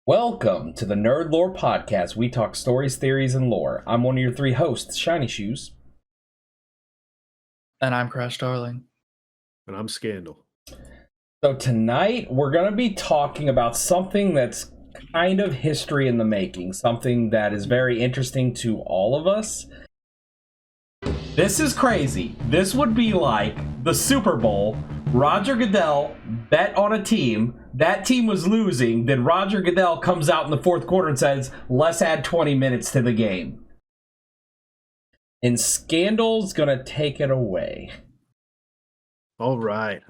Welcome to the NerdLore Podcast. We talk stories, theories, and lore. I'm one of your three hosts, Shiny Shoes. And I'm Crashstarling. And I'm Skandle. So tonight, we're going to be talking about something that's kind of history in the making, something that is very interesting to all of us. This is crazy. This would be like the Super Bowl. Roger Goodell bet on a team. That team was losing. Then Roger Goodell comes out in the fourth quarter and says, let's add 20 minutes to the game. And Skandle's going to take it away. All right.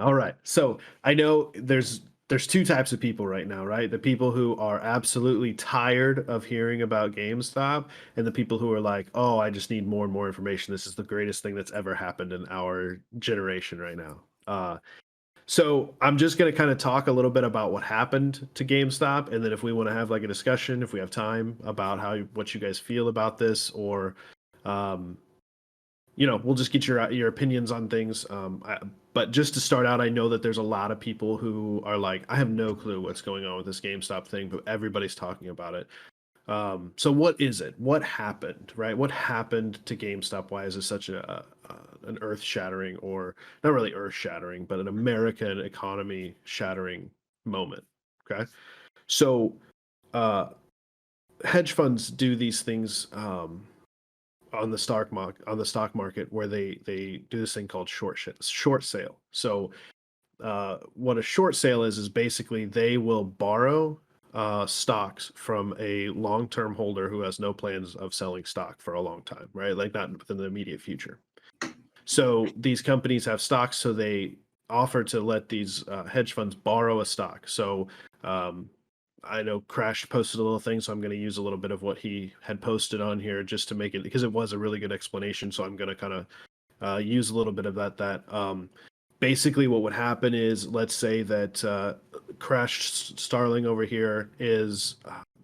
So I know there's two types of people right now, right? The people who are absolutely tired of hearing about GameStop and the people who are like, oh, I just need more and more information. This is the greatest thing that's ever happened in our generation right now. So I'm just going to kind of talk a little bit about what happened to GameStop. And then if we want to have like a discussion, if we have time about what you guys feel about this, or, we'll just get your opinions on things. But just to start out, I know that there's a lot of people who are like, I have no clue what's going on with this GameStop thing, but everybody's talking about it. So what is it? What happened, right? What happened to GameStop? Why is this such an earth-shattering, or not really earth-shattering, but an American economy-shattering moment? Okay, so hedge funds do these things on the stock market where they do this thing called short sale. So what a short sale is basically they will borrow stocks from a long-term holder who has no plans of selling stock for a long time, right? Like not within the immediate future. So these companies have stocks, so they offer to let these hedge funds borrow a stock. So I know Crash posted a little thing, so I'm going to use a little bit of what he had posted on here just to make it, because it was a really good explanation. So I'm going to kind of use a little bit of that. Basically what would happen is, let's say that Crashstarling over here is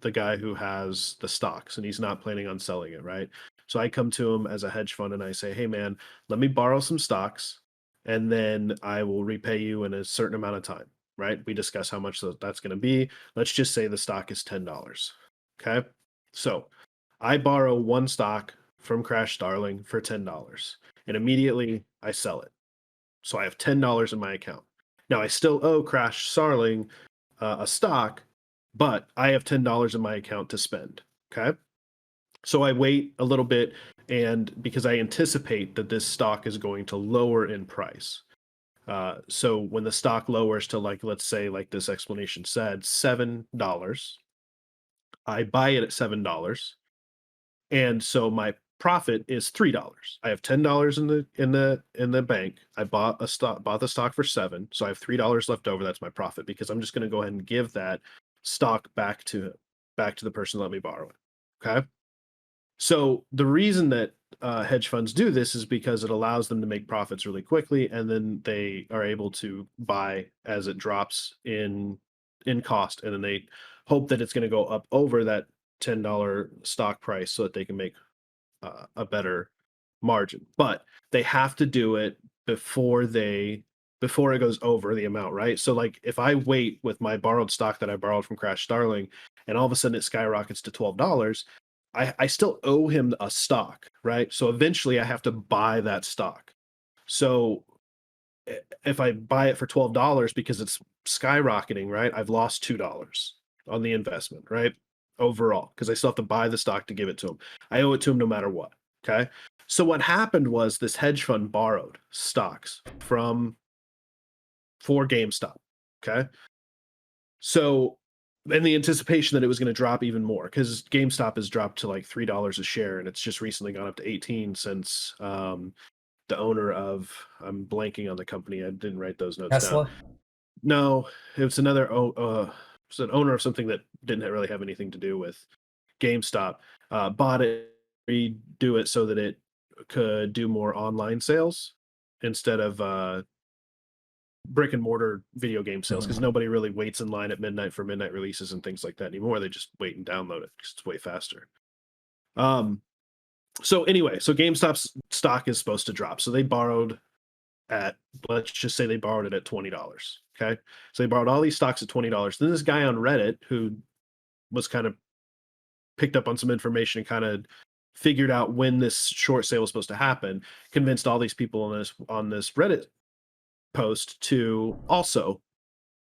the guy who has the stocks and he's not planning on selling it, right? So I come to him as a hedge fund and I say, hey man, let me borrow some stocks and then I will repay you in a certain amount of time, right? We discuss how much that's going to be. Let's just say the stock is $10. Okay. So I borrow one stock from Crashstarling for $10 and immediately I sell it. So I have $10 in my account. Now I still owe Crashstarling a stock, but I have $10 in my account to spend. Okay. So I wait a little bit, and because I anticipate that this stock is going to lower in price. So when the stock lowers to, like, let's say, like this explanation said, $7, I buy it at $7. And so my profit is $3. I have $10 in the bank. I bought the stock for $7, so I have $3 left over. That's my profit, because I'm just going to go ahead and give that stock back to the person who let me borrow it. Okay. So the reason that hedge funds do this is because it allows them to make profits really quickly, and then they are able to buy as it drops in cost, and then they hope that it's going to go up over that $10 stock price so that they can make a better margin. But they have to do it before it goes over the amount, right? So like if I wait with my borrowed stock that I borrowed from Crashstarling and all of a sudden it skyrockets to $12, I still owe him a stock, right? So eventually I have to buy that stock. So if I buy it for $12 because it's skyrocketing, right? I've lost $2 on the investment, right? Overall, because I still have to buy the stock to give it to him. I owe it to him no matter what. Okay. So what happened was this hedge fund borrowed stocks for GameStop. Okay. So in the anticipation that it was going to drop even more, because GameStop has dropped to like $3 a share, and it's just recently gone up to 18 since the owner of, I'm blanking on the company. I didn't write those notes Tesla? down. No, it was another it's an owner of something that didn't really have anything to do with GameStop. Bought it, redo it so that it could do more online sales instead of brick and mortar video game sales, because nobody really waits in line at midnight for midnight releases and things like that anymore. They just wait and download it because it's way faster. So anyway, so GameStop's stock is supposed to drop. So they borrowed at, let's just say they borrowed it at $20. Okay. So they borrowed all these stocks at $20. Then this guy on Reddit who was kind of picked up on some information and kind of figured out when this short sale was supposed to happen, convinced all these people on this Reddit post to also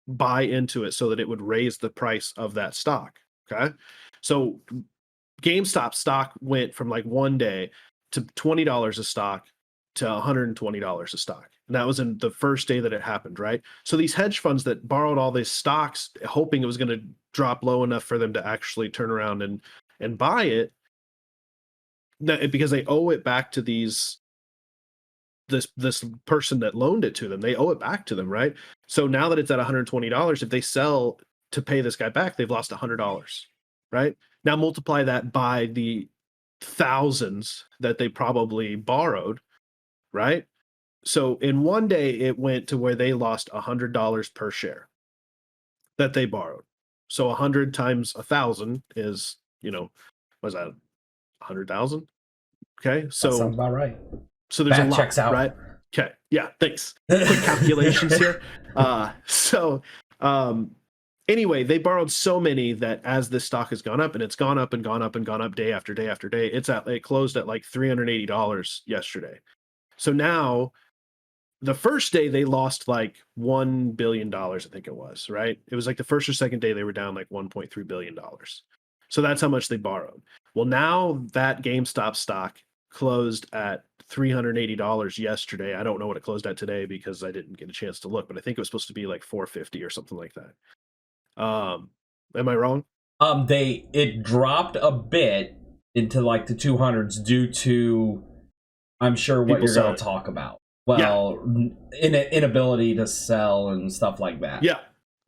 buy into it so that it would raise the price of that stock. Okay. So GameStop stock went from like one day to $20 a stock to $120 a stock. And that was in the first day that it happened, right? So these hedge funds that borrowed all these stocks, hoping it was going to drop low enough for them to actually turn around and buy it, because they owe it back to this person that loaned it to them. They owe it back to them, right? So now that it's at $120, if they sell to pay this guy back, they've lost $100, right? Now multiply that by the thousands that they probably borrowed, right? So in one day, it went to where they lost $100 per share that they borrowed. So 100 times 1,000 is, was that 100,000? Okay, so that sounds about right. So there's Math a lot, checks out. right? Okay, yeah, thanks. Quick calculations here. Anyway, they borrowed so many that as this stock has gone up, and it's gone up and gone up and gone up day after day after day, it closed at like $380 yesterday. So now, the first day they lost like $1 billion, I think it was, right? It was like the first or second day they were down like $1.3 billion. So that's how much they borrowed. Well, now that GameStop stock closed at $380 yesterday. I don't know what it closed at today because I didn't get a chance to look, but I think it was supposed to be like $450 or something like that. Am I wrong? It dropped a bit into like the 200s due to, I'm sure, what you're going to talk about. Well, inability to sell and stuff like that. Yeah.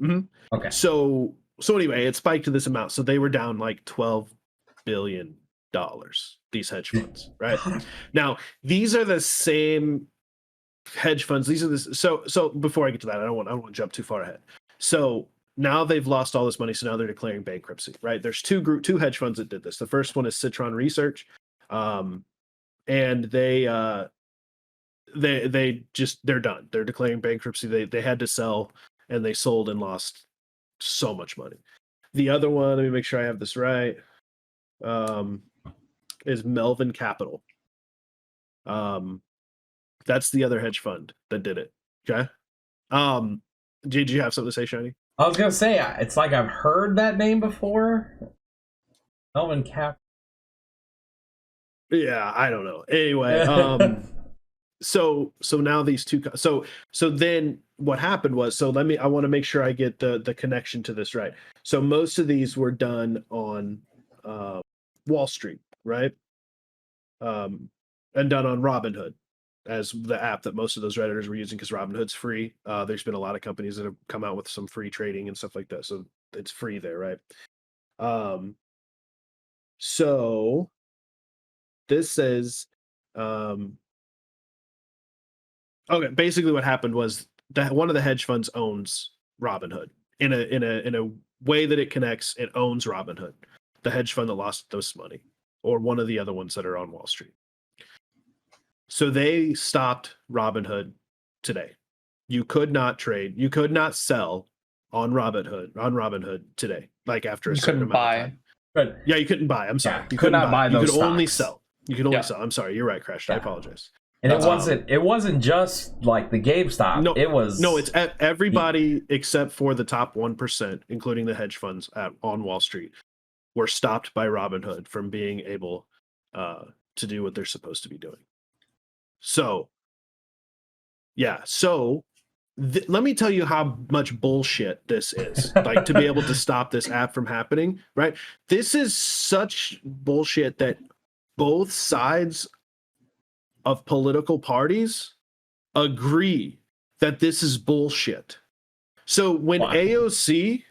Mm-hmm. Okay. So anyway, it spiked to this amount. So they were down like $12 billion, these hedge funds, right? Now, these are the same hedge funds. These are so before I get to that, I don't want to jump too far ahead. So now they've lost all this money, so now they're declaring bankruptcy, right? There's two hedge funds that did this. The first one is Citron Research, and they're done. They're declaring bankruptcy. They had to sell, and they sold and lost so much money. The other one, let me make sure I have this right, is Melvin Capital. That's the other hedge fund that did it. Okay. Did you have something to say, Shiny? I was gonna say, it's like I've heard that name before. Melvin Cap. Yeah, I don't know. Anyway, so now these two. So then what happened was, I want to make sure I get the connection to this right. So most of these were done on Wall Street, right? And done on Robinhood as the app that most of those Redditors were using, because Robinhood's free. There's been a lot of companies that have come out with some free trading and stuff like that. So it's free there, right? So this says, okay, basically what happened was that one of the hedge funds owns Robinhood in a way that it connects. It owns Robinhood, the hedge fund that lost this money, or one of the other ones that are on Wall Street. So they stopped Robinhood today. You could not trade. You could not sell on Robinhood today. Like after a certain amount of time. But yeah, you couldn't buy. I'm sorry. Yeah, you could not buy. Those you could stocks. only sell. You could only sell. I'm sorry. You're right, Crash. Yeah. I apologize. And it wasn't just like the GameStop. No, it was it's everybody except for the top 1%, including the hedge funds on Wall Street, were stopped by Robinhood from being able to do what they're supposed to be doing. So, yeah. So, let me tell you how much bullshit this is. Like, to be able to stop this app from happening, right? This is such bullshit that both sides of political parties agree that this is bullshit. So when AOC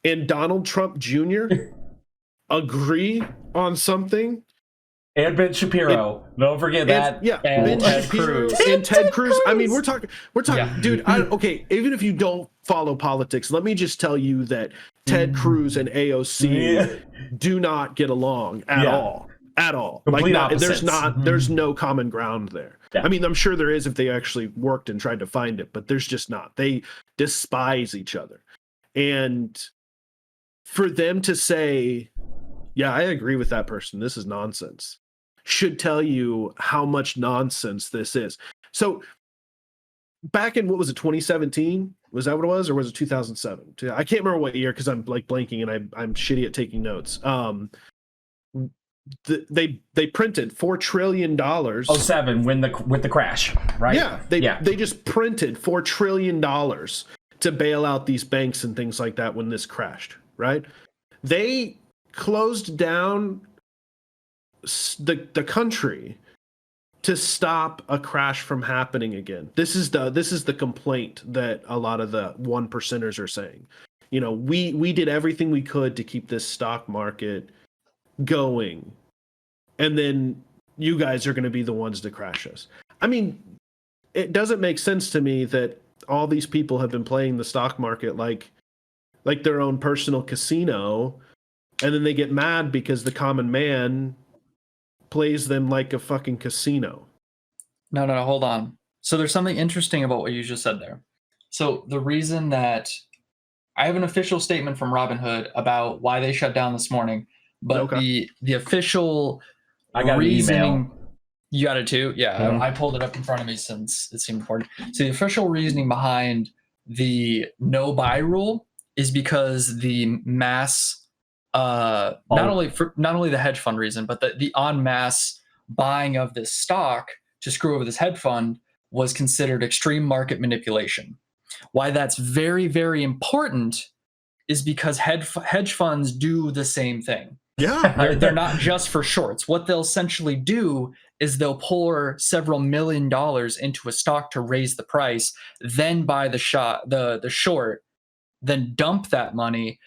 and Donald Trump Jr. agree on something, and Ben Shapiro, don't forget that. Yeah, and Ben Shapiro and Ted Cruz. I mean, we're talking, yeah. dude. Okay, even if you don't follow politics, let me just tell you that Ted Cruz and AOC do not get along at all. At all. Complete like opposites. There's no common ground there. Yeah. I mean, I'm sure there is if they actually worked and tried to find it, but there's just not. They despise each other. And for them to say, yeah, I agree with that person, this is nonsense, should tell you how much nonsense this is. So back in, what was it, 2017? Was that what it was? Or was it 2007? I can't remember what year because I'm like blanking and I'm shitty at taking notes. They printed $4 trillion. 07 with the crash, right? Yeah, they just printed $4 trillion to bail out these banks and things like that when this crashed, right? They closed down the country to stop a crash from happening again. This is the complaint that a lot of the 1%ers are saying. You know, we did everything we could to keep this stock market going, and then you guys are going to be the ones to crash us. I mean, it doesn't make sense to me that all these people have been playing the stock market like their own personal casino, and then they get mad because the common man plays them like a fucking casino. No, hold on. So there's something interesting about what you just said there. So the reason that I have an official statement from Robinhood about why they shut down this morning, but okay, the official I got reasoning. An email. You got it too? Yeah, mm-hmm. I pulled it up in front of me since it seemed important. So the official reasoning behind the no buy rule is because the mass, not only the hedge fund reason, but the en masse buying of this stock to screw over this hedge fund was considered extreme market manipulation. Why that's very, very important is because hedge funds do the same thing. Yeah, they're not just for shorts. What they'll essentially do is they'll pour several $1 million into a stock to raise the price, then buy the short, then dump that money,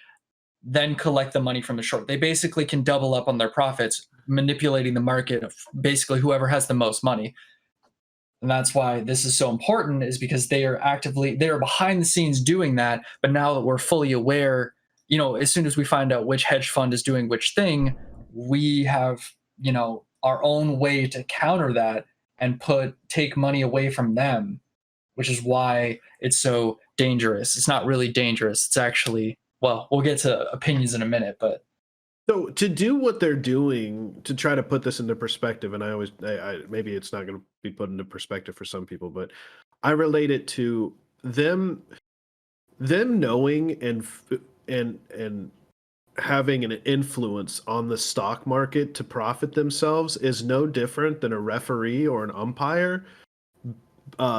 then collect the money from the short. They basically can double up on their profits, manipulating the market of basically whoever has the most money. And that's why this is so important, is because they are behind the scenes doing that. But now that we're fully aware, you know, as soon as we find out which hedge fund is doing which thing, we have, you know, our own way to counter that and take money away from them, which is why it's so dangerous. It's not really dangerous. It's actually, well, we'll get to opinions in a minute, but. So to do what they're doing, to try to put this into perspective, and I maybe it's not going to be put into perspective for some people, but I relate it to them knowing and having an influence on the stock market to profit themselves is no different than a referee or an umpire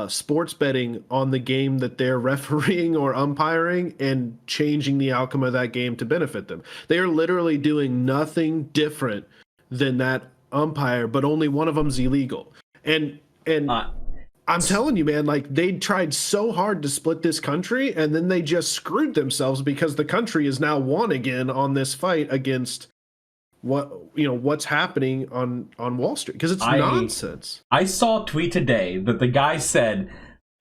sports betting on the game that they're refereeing or umpiring and changing the outcome of that game to benefit them. They are literally doing nothing different than that umpire, but only one of them's illegal. And I'm telling you, man, like, they tried so hard to split this country, and then they just screwed themselves because the country is now won again on this fight against what's happening on Wall Street, because it's nonsense. I saw a tweet today that the guy said,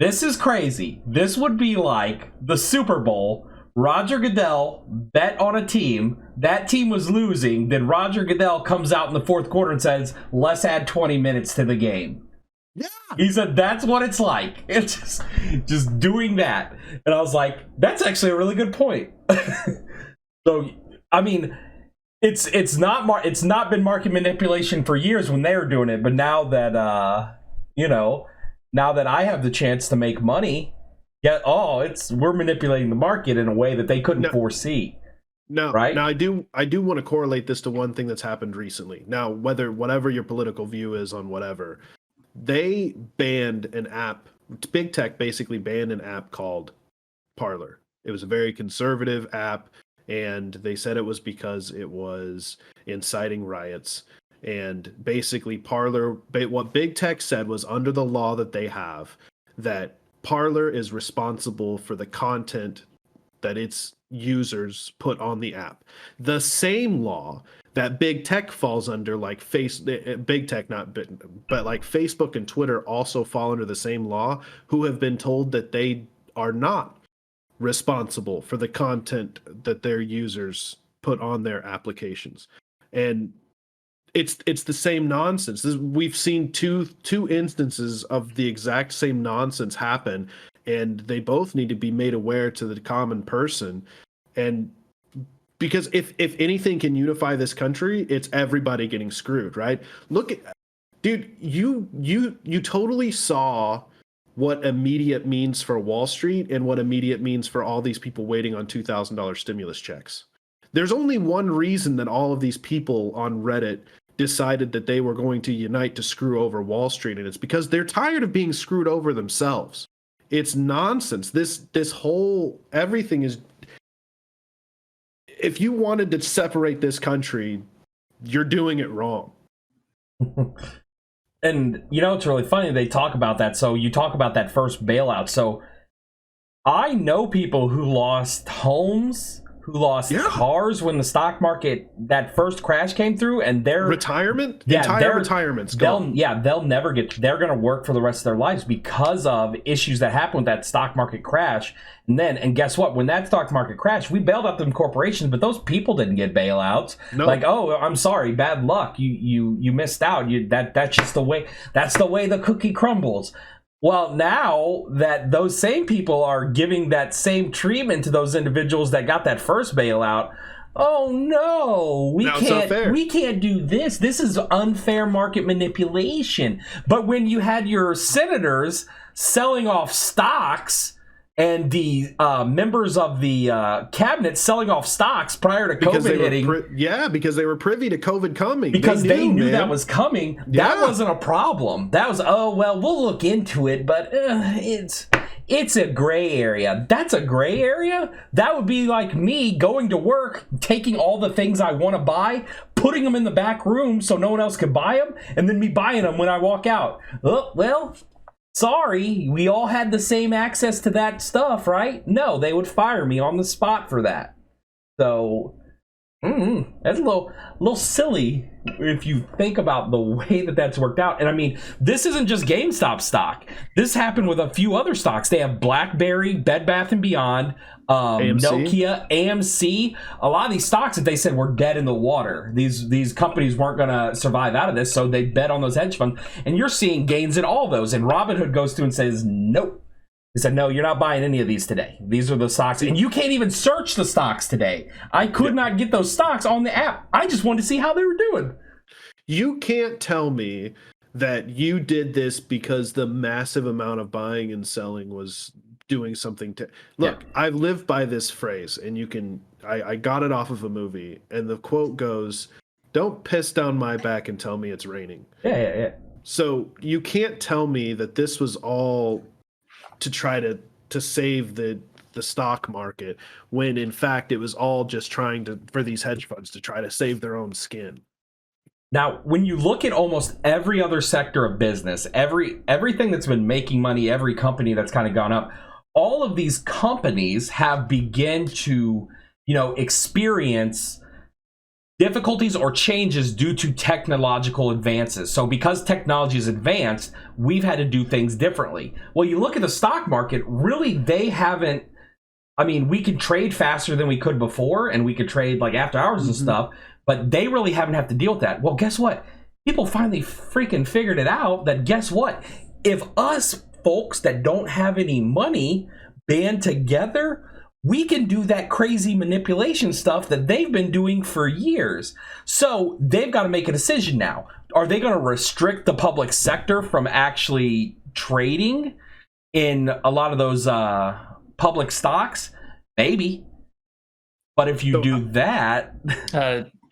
"This is crazy. This would be like the Super Bowl. Roger Goodell bet on a team. That team was losing. Then Roger Goodell comes out in the fourth quarter and says, 'Let's add 20 minutes to the game.'" Yeah. He said that's what it's like. It's just doing that. And I was like, that's actually a really good point. So, I mean, it's not been market manipulation for years when they were doing it, but now that now that I have the chance to make money, we're manipulating the market in a way that they couldn't foresee. No, right? Now I do want to correlate this to one thing that's happened recently. Now, whatever your political view is on whatever, they banned an app. Big Tech basically banned an app called Parler. It was a very conservative app, and they said it was because it was inciting riots. And basically Parler, what Big Tech said was, under the law that they have, that Parler is responsible for the content that its users put on the app. The same law that Big Tech falls under, like Big Tech, but like Facebook and Twitter also fall under the same law, who have been told that they are not responsible for the content that their users put on their applications. And it's the same nonsense. We've seen two instances of the exact same nonsense happen, and they both need to be made aware to the common person. And because if anything can unify this country, it's everybody getting screwed, right? Look at, dude, you totally saw what immediate means for Wall Street and what immediate means for all these people waiting on $2,000 stimulus checks. There's only one reason that all of these people on Reddit decided that they were going to unite to screw over Wall Street, and it's because they're tired of being screwed over themselves. It's nonsense. This whole everything is. If you wanted to separate this country, you're doing it wrong. And it's really funny they talk about that. So you talk about that first bailout. So I know people who lost homes, who lost cars when the stock market, that first crash came through, and their retirement, retirement's gone. They'll never get. They're going to work for the rest of their lives because of issues that happened with that stock market crash. And guess what? When that stock market crashed, we bailed out them corporations, but those people didn't get bailouts. No. Like, oh, I'm sorry, bad luck. You missed out. That's just the way. That's the way the cookie crumbles. Well, now that those same people are giving that same treatment to those individuals that got that first bailout, oh no, we can't do this. This is unfair market manipulation. But when you had your senators selling off stocks and the members of the cabinet selling off stocks prior to COVID hitting. Because they were privy to COVID coming. Because they knew that was coming. That wasn't a problem. That was, we'll look into it, but it's a gray area. That's a gray area? That would be like me going to work, taking all the things I want to buy, putting them in the back room so no one else could buy them, and then me buying them when I walk out. Oh, well... Sorry, we all had the same access to that stuff, right? No, they would fire me on the spot for that. So, that's a little silly if you think about the way that's worked out. And I mean, this isn't just GameStop stock. This happened with a few other stocks. They have BlackBerry, Bed Bath & Beyond, AMC. Nokia, AMC. A lot of these stocks that they said were dead in the water. These companies weren't going to survive out of this, so they bet on those hedge funds. And you're seeing gains in all those. And Robinhood goes through and says, nope. He said, no, you're not buying any of these today. These are the stocks. And you can't even search the stocks today. I could not get those stocks on the app. I just wanted to see how they were doing. You can't tell me that you did this because the massive amount of buying and selling was doing something to... Look, I live by this phrase, and I got it off of a movie, and the quote goes, don't piss down my back and tell me it's raining. Yeah. So you can't tell me that this was all to try to save the stock market, when in fact it was all just trying for these hedge funds to try to save their own skin. Now, when you look at almost every other sector of business, everything that's been making money, every company that's kind of gone up, all of these companies have begun to, experience difficulties or changes due to technological advances. So because technology is advanced, we've had to do things differently. Well, you look at the stock market, really they haven't, we can trade faster than we could before, and we could trade like after hours and stuff, but they really haven't had to deal with that. Well, guess what? People finally freaking figured it out that guess what? If us folks that don't have any money band together, we can do that crazy manipulation stuff that they've been doing for years. So they've got to make a decision now. Are they going to restrict the public sector from actually trading in a lot of those public stocks? Maybe. But if you do that...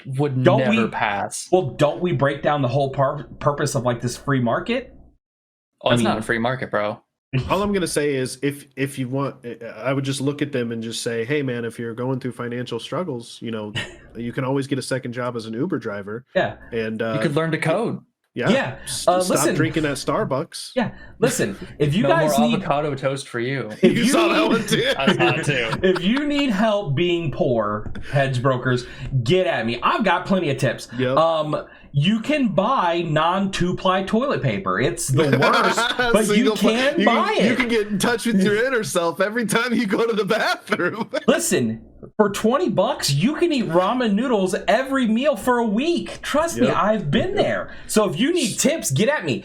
would never pass. Well, don't we break down the whole purpose of like this free market? Oh, it's not a free market, bro. All I'm going to say is if you want, I would just look at them and just say, hey, man, if you're going through financial struggles, you can always get a second job as an Uber driver. Yeah. And you could learn to code. Yeah. Stop drinking at Starbucks. Yeah. Listen, if you no guys more need avocado toast for you. You saw that one too. I saw it too. If you need help being poor, hedge brokers, get at me. I've got plenty of tips. Yep. you can buy non-2-ply toilet paper. It's the worst, but you can buy it. You can get in touch with your inner self every time you go to the bathroom. Listen, for $20, you can eat ramen noodles every meal for a week. Trust me, I've been there. So if you need tips, get at me.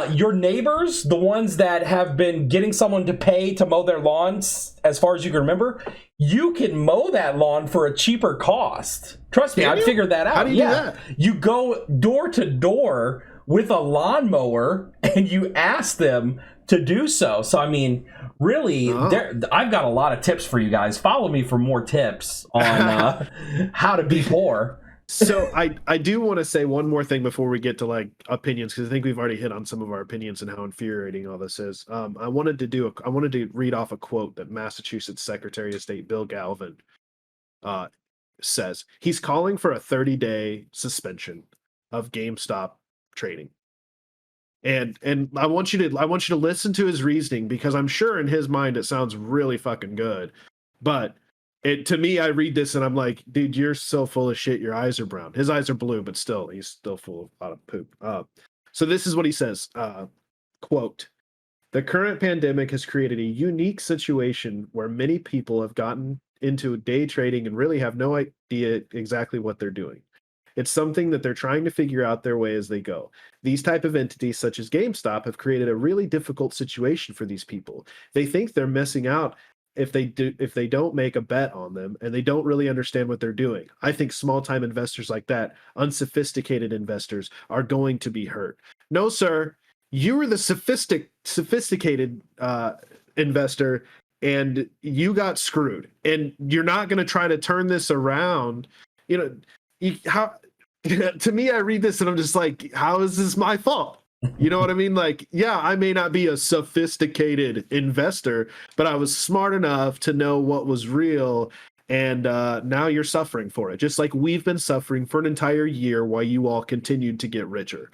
Your neighbors, the ones that have been getting someone to pay to mow their lawns, as far as you can remember, you can mow that lawn for a cheaper cost. Trust me, I figured that out. How do you do that? You go door to door with a lawnmower and you ask them to do so. So, I mean, really, I've got a lot of tips for you guys. Follow me for more tips on how to be poor. So I do want to say one more thing before we get to like opinions, because I think we've already hit on some of our opinions and how infuriating all this is. I wanted to read off a quote that Massachusetts Secretary of State Bill Galvin says. He's calling for a 30-day suspension of GameStop trading. And I want you to listen to his reasoning, because I'm sure in his mind it sounds really fucking good. But to me, I read this and I'm like, dude, you're so full of shit. Your eyes are brown. His eyes are blue, but still, he's still full of a lot of poop. So this is what he says, quote, "The current pandemic has created a unique situation where many people have gotten into day trading and really have no idea exactly what they're doing. It's something that they're trying to figure out their way as they go. These type of entities, such as GameStop, have created a really difficult situation for these people. They think they're missing out if they don't make a bet on them, and they don't really understand what they're doing. I think small-time investors like that, unsophisticated investors, are going to be hurt." No, sir. You were the sophisticated investor, and you got screwed. And you're not going to try to turn this around. You know, how? To me, I read this and I'm just like, how is this my fault? You know what I mean? Like, yeah, I may not be a sophisticated investor, but I was smart enough to know what was real. And now you're suffering for it, just like we've been suffering for an entire year while you all continued to get richer.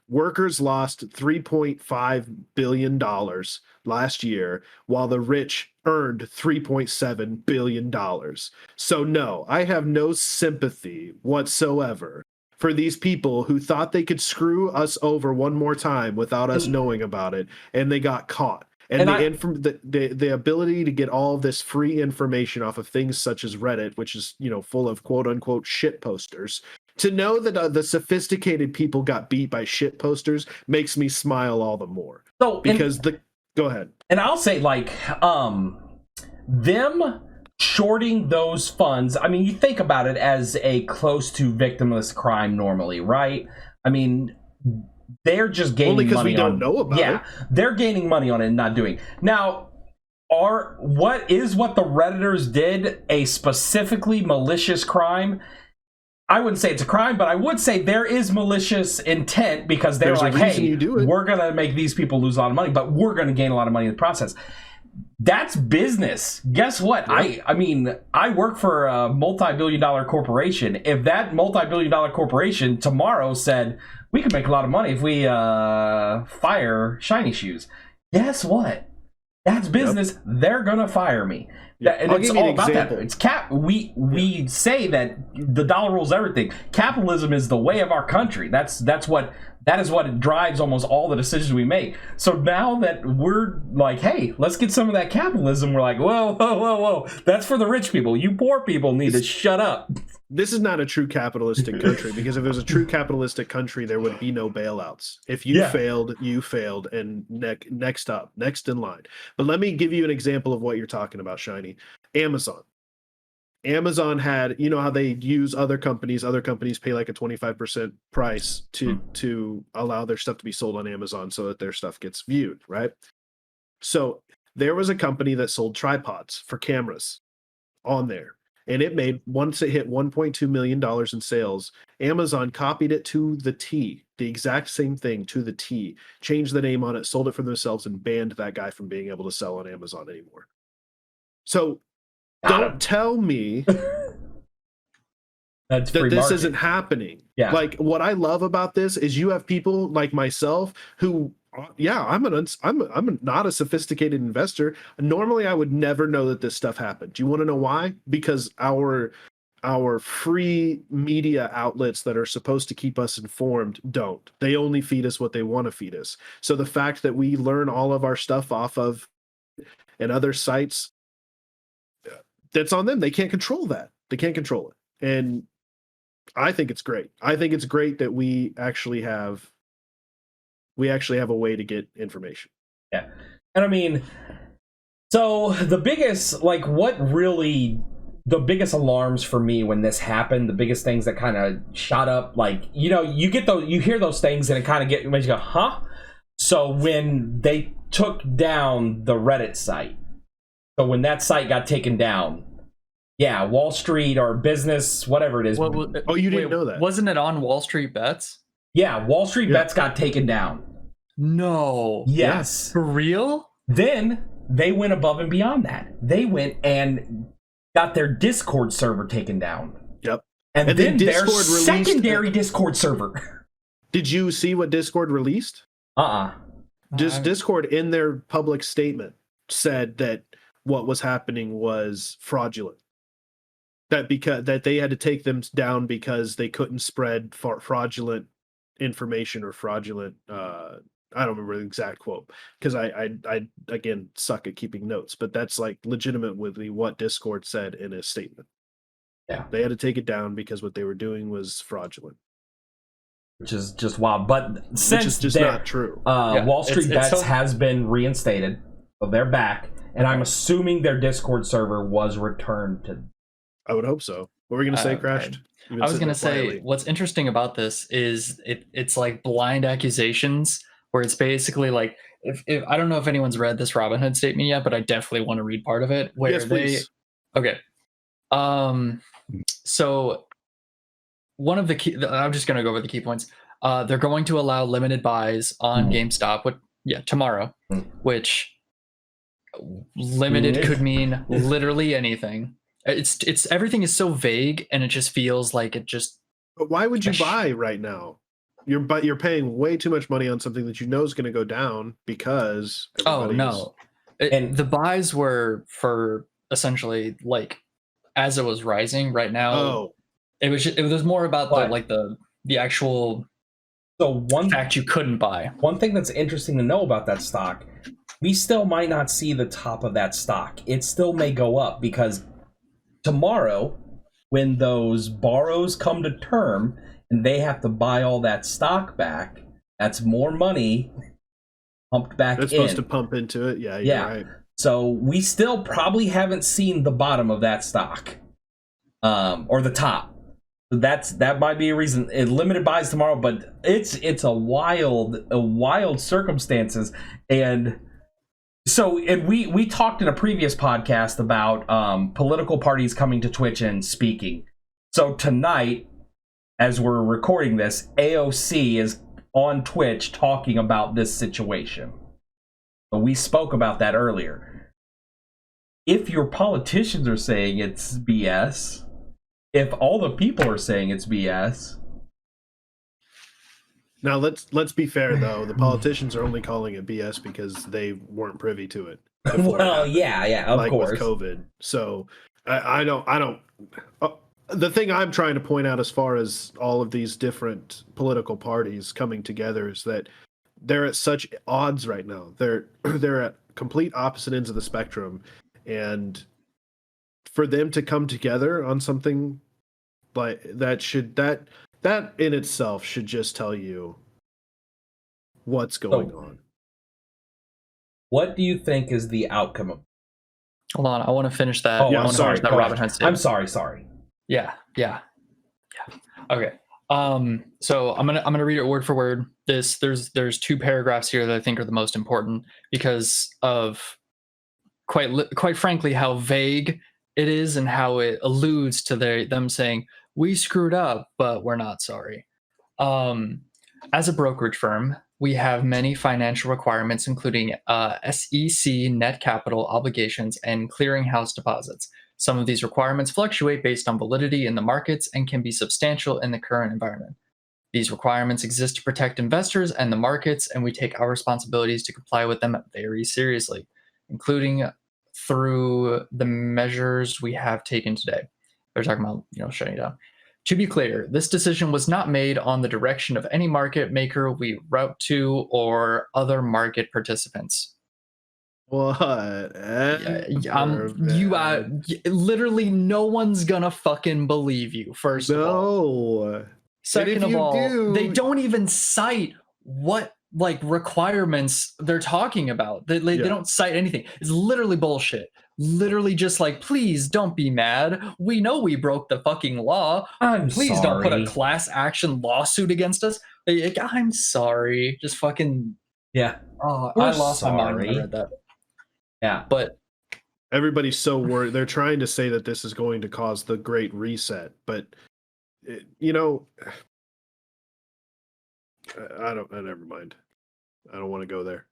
Workers lost $3.5 billion last year, while the rich earned $3.7 billion. So no, I have no sympathy whatsoever for these people who thought they could screw us over one more time without us knowing about it, and they got caught. And the ability to get all of this free information off of things such as Reddit, which is, you know, full of quote unquote shit posters, to know that the sophisticated people got beat by shit posters makes me smile all the more. So, because go ahead. And I'll say, like, them shorting those funds, I mean, you think about it as a close to victimless crime normally, right? I mean, they're just gaining money. Only because we don't know about it. They're gaining money on it and not doing. Now, what the Redditors did a specifically malicious crime? I wouldn't say it's a crime, but I would say there is malicious intent, because they're like, hey, we're going to make these people lose a lot of money, but we're going to gain a lot of money in the process. That's business. Guess what? Yeah. I mean, I work for a multi-billion-dollar corporation. If that multi-billion-dollar corporation tomorrow said, we can make a lot of money if we fire Shiny Shoes, guess what? That's business. Yep. They're going to fire me. And it's all about that. It's we say that the dollar rules everything. Capitalism is the way of our country. That is what drives almost all the decisions we make. So now that we're like, hey, let's get some of that capitalism, we're like, whoa. That's for the rich people. You poor people need to shut up. This is not a true capitalistic country, because if it was a true capitalistic country, there would be no bailouts. If you failed, you failed, and next in line. But let me give you an example of what you're talking about, Shiny. Amazon had, you know how they use other companies pay like a 25% price to allow their stuff to be sold on Amazon so that their stuff gets viewed, right? So there was a company that sold tripods for cameras on there. And it made, once it hit $1.2 million in sales, Amazon copied it to the T, the exact same thing to the T, changed the name on it, sold it for themselves, and banned that guy from being able to sell on Amazon anymore. So don't tell me that this isn't happening. Yeah. Like, what I love about this is you have people like myself who, I'm not a sophisticated investor. Normally, I would never know that this stuff happened. Do you want to know why? Because our our free media outlets that are supposed to keep us informed don't. They only feed us what they want to feed us. So the fact that we learn all of our stuff off of and other sites, that's on them. They can't control that. They can't control it. And I think it's great. I think it's great that we actually have a way to get information. Yeah. And I mean, so the biggest alarms for me when this happened, the biggest things that kind of shot up, like, you hear those things and it makes you go, huh? So when they took down the Reddit site, so when that site got taken down, yeah, Wall Street or business, whatever it is. You didn't know that? Wasn't it on Wall Street Bets? Yeah, Wall Street Bets got taken down. No. Yes. For real? Then they went above and beyond that. They went and got their Discord server taken down. Yep. And then their Discord secondary Discord server. Did you see what Discord released? Discord, in their public statement, said that what was happening was fraudulent. That they had to take them down because they couldn't spread fraudulent information or fraudulent. I don't remember the exact quote because I again suck at keeping notes, but that's like legitimately what Discord said in a statement. Yeah, they had to take it down because what they were doing was fraudulent, which is just wild. But since it's just not true. Wall Street Bets has been reinstated, so they're back, and I'm assuming their Discord server was returned to. I would hope so. What were we going to say, Crashed? I was going to say, what's interesting about this is it's like blind accusations, where it's basically like, if I don't know if anyone's read this Robinhood statement yet, but I definitely want to read part of it. Where yes, please. Okay. So one of the key, I'm just going to go over the key points. They're going to allow limited buys on GameStop, tomorrow, which limited could mean literally anything. It's everything is so vague, and it just feels like it just. But why would you buy right now? You're paying way too much money on something that you know is going to go down because. And the buys were for essentially like as it was rising. Right now, it was more about the actual. So one fact you couldn't buy. One thing that's interesting to know about that stock, we still might not see the top of that stock. It still may go up because. Tomorrow, when those borrows come to term and they have to buy all that stock back, that's more money pumped back in. It's supposed to pump into it. Yeah, you're right. So we still probably haven't seen the bottom of that stock, or the top. So that might be a reason. It limited buys tomorrow, but it's a wild circumstances. And so, and we talked in a previous podcast about political parties coming to Twitch and speaking. So tonight, as we're recording this, AOC is on Twitch talking about this situation. So we spoke about that earlier. If your politicians are saying it's BS, if all the people are saying it's BS. Now let's be fair though. The politicians are only calling it BS because they weren't privy to it. Well, yeah, of course. With COVID. So I don't. The thing I'm trying to point out as far as all of these different political parties coming together is that they're at such odds right now. They're at complete opposite ends of the spectrum, and for them to come together on something like that in itself should just tell you what's going on. What do you think is the outcome of? Hold on, I want to finish that. Oh, I'm sorry. That Robinhood statement. I'm sorry. Yeah. Okay. So I'm gonna read it word for word. There's two paragraphs here that I think are the most important because of quite frankly how vague it is and how it alludes to them saying we screwed up, but we're not sorry. As a brokerage firm, we have many financial requirements, including SEC net capital obligations and clearinghouse deposits. Some of these requirements fluctuate based on validity in the markets and can be substantial in the current environment. These requirements exist to protect investors and the markets, and we take our responsibilities to comply with them very seriously, including through the measures we have taken today. They're talking about, shutting down. To be clear, this decision was not made on the direction of any market maker we route to or other market participants. What? Literally no one's gonna fucking believe you, first of all. No. Second of all, they don't even cite what requirements they're talking about. They don't cite anything. It's literally bullshit. Literally just please don't be mad. We know we broke the fucking law. Please don't put a class action lawsuit against us. I'm sorry. Just fucking yeah. Oh, I lost my mind when I read that. Yeah, but everybody's so worried. They're trying to say that this is going to cause the Great Reset, but never mind. I don't want to go there.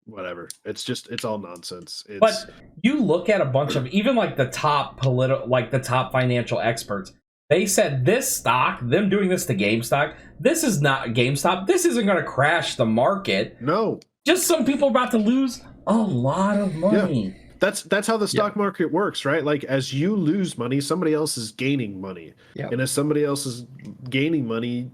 Whatever. It's all nonsense. But you look at a bunch of even the top the top financial experts. They said this stock, them doing this to GameStop, this is not GameStop. This isn't going to crash the market. No. Just some people are about to lose a lot of money. Yeah. That's how the stock market works, right? As you lose money, somebody else is gaining money. Yep. And as somebody else is gaining money,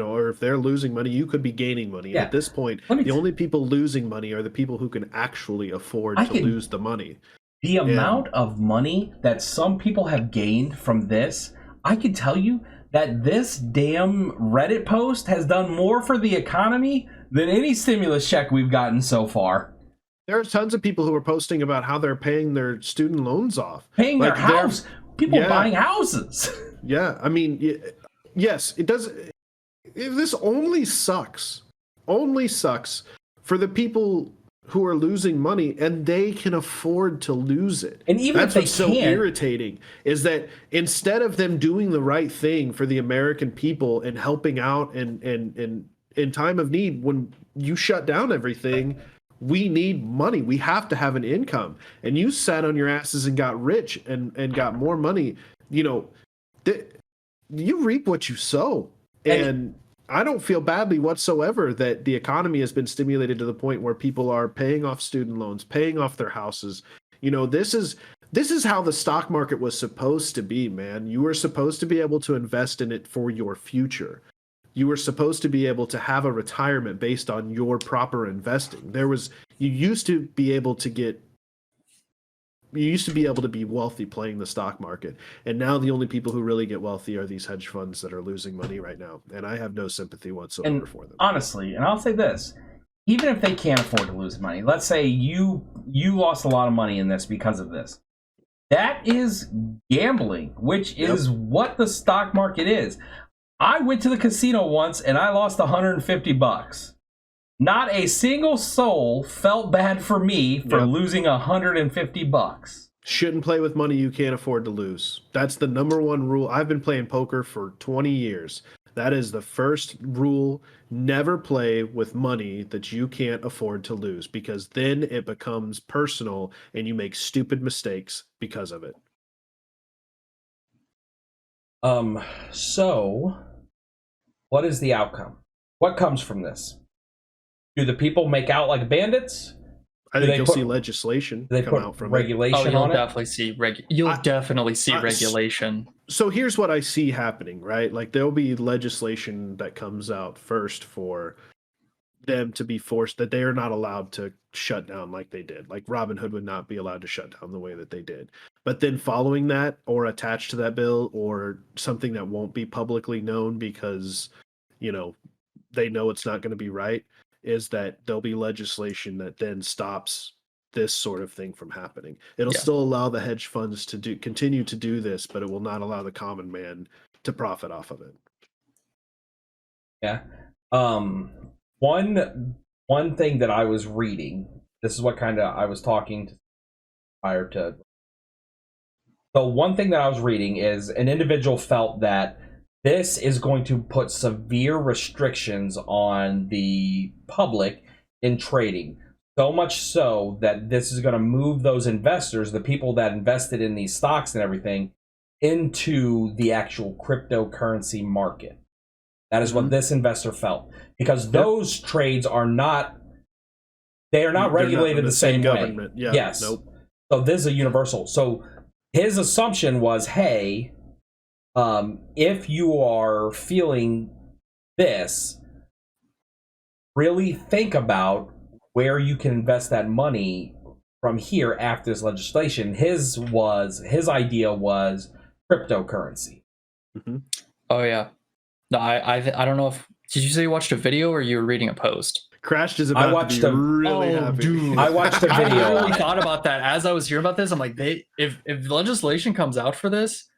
or if they're losing money, you could be gaining money. Yeah. At this point, the only people losing money are the people who can actually afford to lose the money. The amount of money that some people have gained from this, I can tell you that this damn Reddit post has done more for the economy than any stimulus check we've gotten so far. There are tons of people who are posting about how they're paying their student loans off. Paying their house. People buying houses. Yeah. I mean, yes, it does. This only sucks for the people who are losing money, and they can afford to lose it. And even that's if what's so irritating, is that instead of them doing the right thing for the American people and helping out and in time of need, when you shut down everything, we need money. We have to have an income. And you sat on your asses and got rich and got more money. You reap what you sow. And I don't feel badly whatsoever that the economy has been stimulated to the point where people are paying off student loans, paying off their houses. This is how the stock market was supposed to be, man. You were supposed to be able to invest in it for your future. You were supposed to be able to have a retirement based on your proper investing. You used to be able to be wealthy playing the stock market. And now the only people who really get wealthy are these hedge funds that are losing money right now. And I have no sympathy whatsoever for them. Honestly, and I'll say this, even if they can't afford to lose money, let's say you lost a lot of money in this because of this. That is gambling, which is what the stock market is. I went to the casino once and I lost $150. Not a single soul felt bad for me for losing $150. Shouldn't play with money you can't afford to lose. That's the number one rule. I've been playing poker for 20 years. That is the first rule. Never play with money that you can't afford to lose, because then it becomes personal and you make stupid mistakes because of it. So what is the outcome? What comes from this? Do the people make out like bandits? I think you'll see legislation come out from regulation it. on it. You'll definitely see regulation. So here's what I see happening, right? There'll be legislation that comes out first for them to be forced that they are not allowed to shut down like they did. Robinhood would not be allowed to shut down the way that they did. But then following that, or attached to that bill, or something that won't be publicly known because, they know it's not going to be right, is that there'll be legislation that then stops this sort of thing from happening. It'll still allow the hedge funds to continue to do this, but it will not allow the common man to profit off of it. Yeah. One thing that I was reading, this is what I was talking to prior to. So one thing that I was reading is an individual felt that this is going to put severe restrictions on the public in trading. So much so that this is going to move those investors, the people that invested in these stocks and everything, into the actual cryptocurrency market. That is what this investor felt. Because those trades are not, regulated the same way. government. Yeah. Yes. Nope. So this is a universal. So his assumption was, hey, if you are feeling this, really think about where you can invest that money from here after this legislation. His idea was cryptocurrency. Mm-hmm. Oh yeah. No, I don't know if did you say you watched a video or you were reading a post? Crashed is about to be really happy. Dude. I watched a video. I really thought about that as I was hearing about this. I'm like, if legislation comes out for this,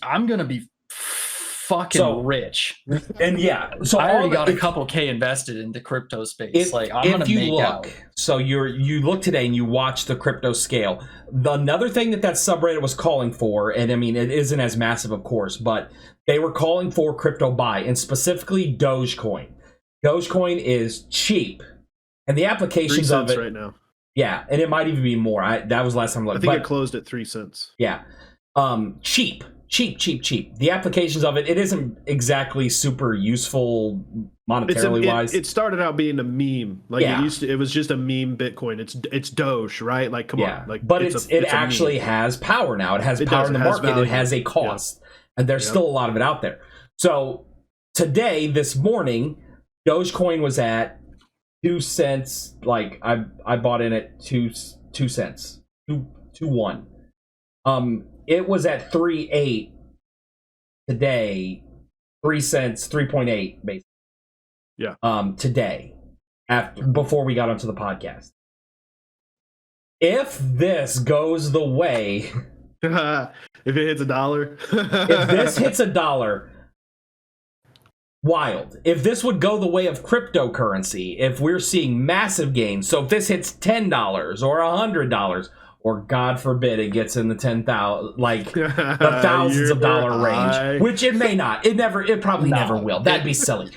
I'm gonna be fucking rich. And yeah, so I already got a couple K invested into crypto space. I'm gonna make out. So you look today and you watch the crypto scale. Another thing that subreddit was calling for, and I mean it isn't as massive, of course, but they were calling for crypto buy, and specifically Dogecoin. Dogecoin is cheap, and the applications of it right now. Yeah, and it might even be more. That was last time I looked. I think it closed at 3 cents. Yeah, cheap. The applications of it isn't exactly super useful monetarily wise. It started out being a meme. It was just a meme Bitcoin. It's Doge, right? Like, come on. Like, but it actually has power now. It has power in the market. Value. It has a cost. Yeah. And there's still a lot of it out there. So today, this morning, Dogecoin was at 2 cents. Like I bought in at 2 cents. 2.1. It was at 3.8 today. 3 cents, 3.8 basically. Yeah. Today, before we got onto the podcast. If this goes the way, if it hits $1, if this hits $1, wild. If this would go the way of cryptocurrency, if we're seeing massive gains, so if this hits $10 or $100. Or God forbid it gets in the 10,000, like the thousands of dollar range, which it may not. It probably never will. That'd be silly.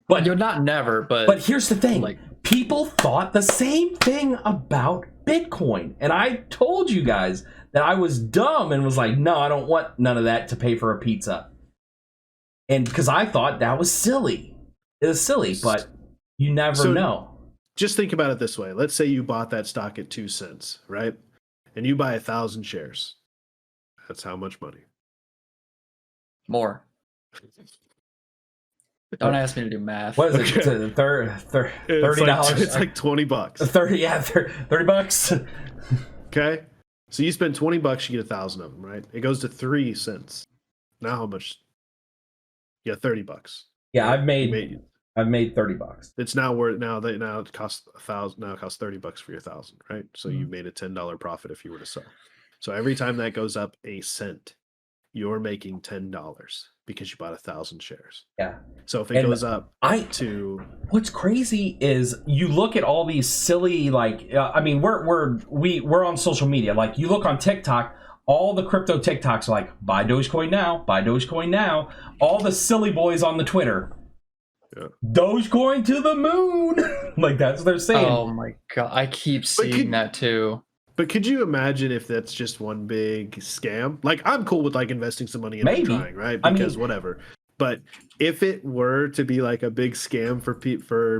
But you're not never. But here's the thing: people thought the same thing about Bitcoin, and I told you guys that I was dumb and was like, no, I don't want none of that to pay for a pizza, and because I thought that was silly. It was silly, but you never know. Just think about it this way: let's say you bought that stock at 2 cents, right? And you buy 1,000 shares. That's how much money? More. Don't ask me to do math. What is it? $30? It's like $20. 30, yeah, $30. Okay, so you spend $20, you get 1,000 of them, right? It goes to 3 cents. Now how much? Yeah, $30. Yeah, I've made $30. It's now worth now it costs 1,000. Now it costs $30 for your 1,000, right? So you made a $10 profit if you were to sell. So every time that goes up a cent, you're making $10 because you bought 1,000 shares. Yeah. So if it goes up what's crazy is you look at all these silly I mean we're on social media. Like you look on TikTok. All the crypto TikToks are like buy Dogecoin now, buy Dogecoin now. All the silly boys on the Twitter. Yeah. Dogecoin to the moon. Like that's what they're saying. Oh my god, I keep seeing that too. But could you imagine if that's just one big scam? Like I'm cool with investing some money in it, trying, right? Because whatever. But if it were to be like a big scam for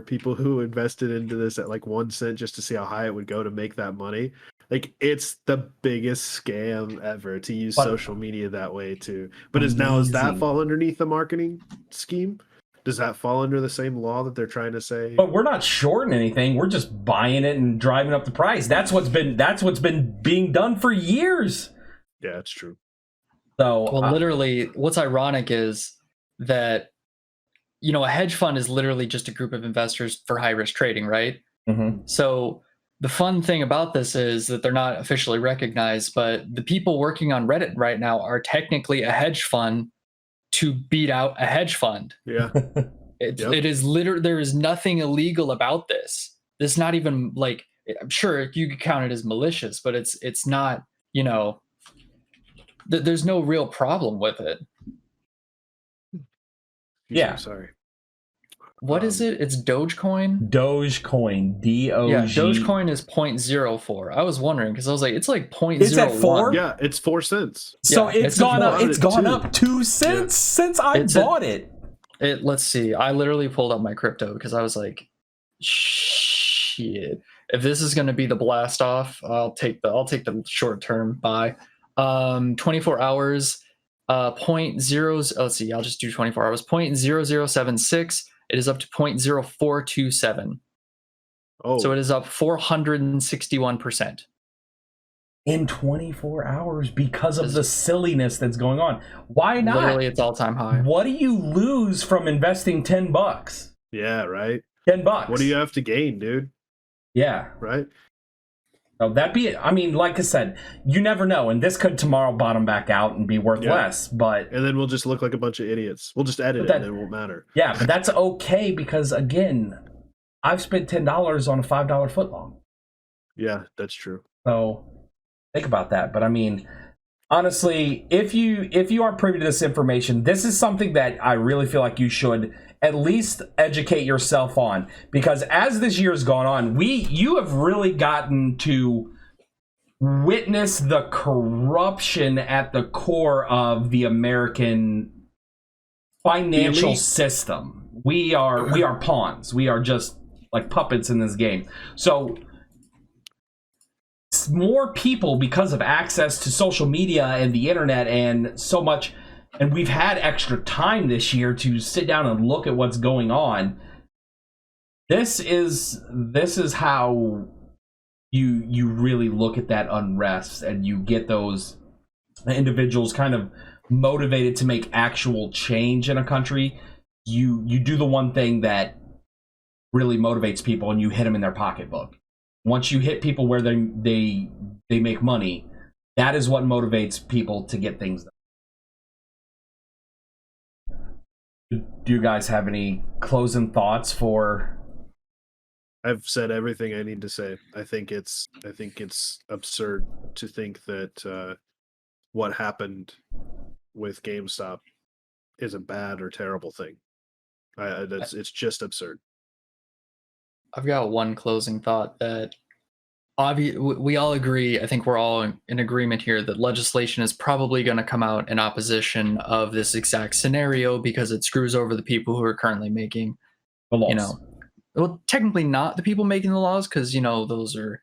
people who invested into this at like 1 cent just to see how high it would go to make that money, like it's the biggest scam ever to use social media that way too. But does that fall underneath the marketing scheme? Does that fall under the same law that they're trying to say? But we're not shorting anything. We're just buying it and driving up the price. That's what's been being done for years. Yeah, it's true. So, literally, what's ironic is that a hedge fund is literally just a group of investors for high risk trading, right? Mm-hmm. So the fun thing about this is that they're not officially recognized, but the people working on Reddit right now are technically a hedge fund to beat out a hedge fund. Yeah. It is literally, there is nothing illegal about this. This is not even I'm sure you could count it as malicious, but it's not, there's no real problem with it. Yeah. Sorry. What is it? It's Dogecoin? Dogecoin. D-O-G. Yeah, Dogecoin is 0.04. I was wondering because I was like, it's like 0.01. Is that 4? Yeah, it's 4 cents. So it's gone up. It's gone up 2 cents since I bought it. Let's see. I literally pulled up my crypto because I was like, shit. If this is going to be the blast off, I'll take the short term buy. 24 hours, point zeros. Let's see. I'll just do 24 hours. 0.0076. It is up to 0.0427. Oh, So it is up 461%. In 24 hours because of the silliness that's going on. Why not? Literally, it's all-time high. What do you lose from investing $10? yeah, right. $10. What do you have to gain, dude? Yeah. Right. So that'd be it. I mean, like I said, you never know, and this could tomorrow bottom back out and be worth less. But and then we'll just look like a bunch of idiots. We'll just edit it, and it won't matter. Yeah, but that's okay because again, I've spent $10 on a $5 footlong. Yeah, that's true. So think about that. But I mean, honestly, if you are privy to this information, this is something that I really feel like you should at least educate yourself on, because as this year's gone on, you have really gotten to witness the corruption at the core of the American financial system. We are pawns. We are just like puppets in this game. So more people, because of access to social media and the internet and so much, and we've had extra time this year to sit down and look at what's going on. This is how you really look at that unrest, and you get those individuals kind of motivated to make actual change in a country. You do the one thing that really motivates people, and you hit them in their pocketbook. Once you hit people where they make money, that is what motivates people to get things done. Do you guys have any closing thoughts for? I've said everything I need to say. I think it's absurd to think that what happened with GameStop is a bad or terrible thing. It's just absurd. I've got one closing thought that we all agree. I think we're all in agreement here that legislation is probably going to come out in opposition of this exact scenario because it screws over the people who are currently making The laws. Well, technically not the people making the laws, because those are,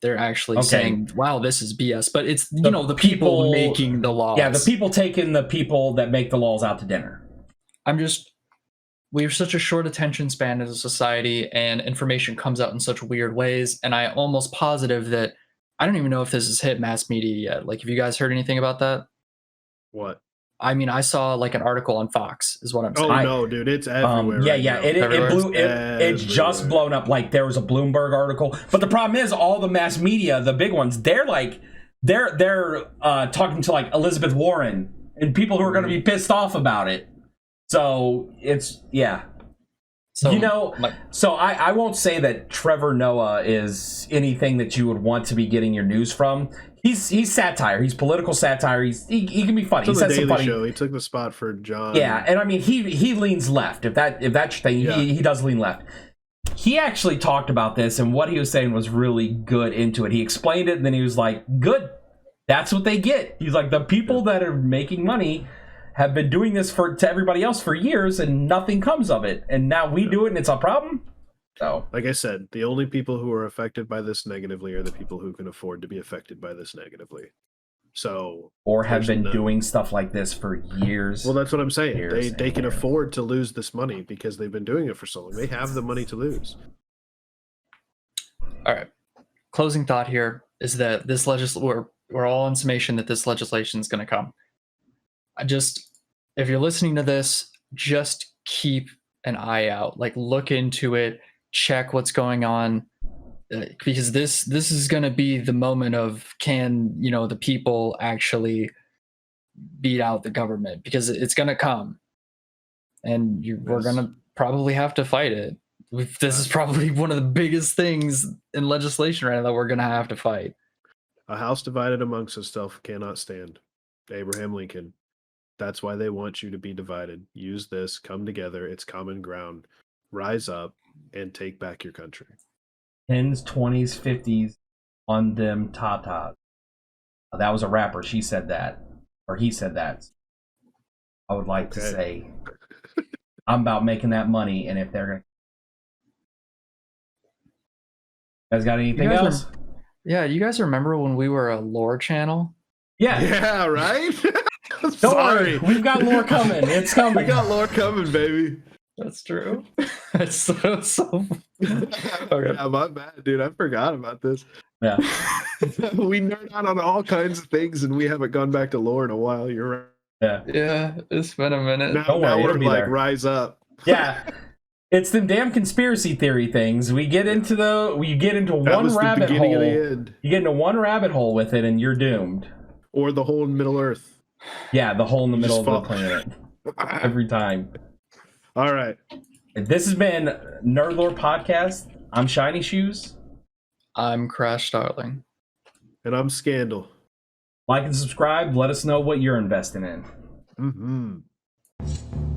they're actually saying, "Wow, this is BS." But it's the people making the laws. Yeah, the people taking the people that make the laws out to dinner. We have such a short attention span as a society, and information comes out in such weird ways. And I'm almost positive that I don't even know if this has hit mass media yet. Like, have you guys heard anything about that? What? I mean, I saw like an article on Fox, is what I'm saying. Oh no, dude, it's everywhere. It's just blown up. Like, there was a Bloomberg article, but the problem is all the mass media, the big ones, they're talking to like Elizabeth Warren and people who are going to be pissed off about it. So it's So I won't say that Trevor Noah is anything that you would want to be getting your news from. He's satire. He's political satire. He can be funny. He said some funny. Show. He took the spot for John. Yeah, and I mean he leans left. If that's your thing, he does lean left. He actually talked about this, and what he was saying was really good into it. He explained it, and then he was like, "Good, that's what they get." He's like, the people that are making money have been doing this to everybody else for years, and nothing comes of it. And now we do it, and it's a problem. So, like I said, the only people who are affected by this negatively are the people who can afford to be affected by this negatively. So, or have been doing stuff like this for years. Well, that's what I'm saying. They can afford to lose this money because they've been doing it for so long. They have the money to lose. All right. Closing thought here is that this we're all in summation that this legislation is going to come. If you're listening to this, just keep an eye out. Like, look into it, check what's going on, because this is going to be the moment of, can the people actually beat out the government? Because it's going to come, and we're going to probably have to fight it. This is probably one of the biggest things in legislation right now that we're going to have to fight. A house divided amongst itself cannot stand. Abraham Lincoln. That's why they want you to be divided. Use this, come together, it's common ground. Rise up and take back your country. 10s, 20s, 50s on them tatas. That was a rapper. She said that. Or he said that. I would like to say, I'm about making that money, and if they're going to... You guys got anything else? Yeah, you guys remember when we were a lore channel? Yeah. Yeah, right? Don't Sorry. worry. We've got lore coming. It's coming. We got lore coming, baby. That's true. That's so Okay. Yeah, my bad, dude. I forgot about this. Yeah. We nerd out on all kinds of things, and we haven't gone back to lore in a while. You're right. Yeah. Yeah, it's been a minute. Now, Don't worry, we're it'll be like there. rise up. Yeah. It's them damn conspiracy theory things. We get into That one was the rabbit beginning hole. of the end. You get into one rabbit hole with it, and you're doomed. Or the whole Middle Earth. Yeah, the hole in the You middle of just the planet. Every time. All right. This has been NerdLore Podcast. I'm Shiny Shoes. I'm Crashstarling. And I'm Skandle. Like and subscribe. Let us know what you're investing in. Mm-hmm.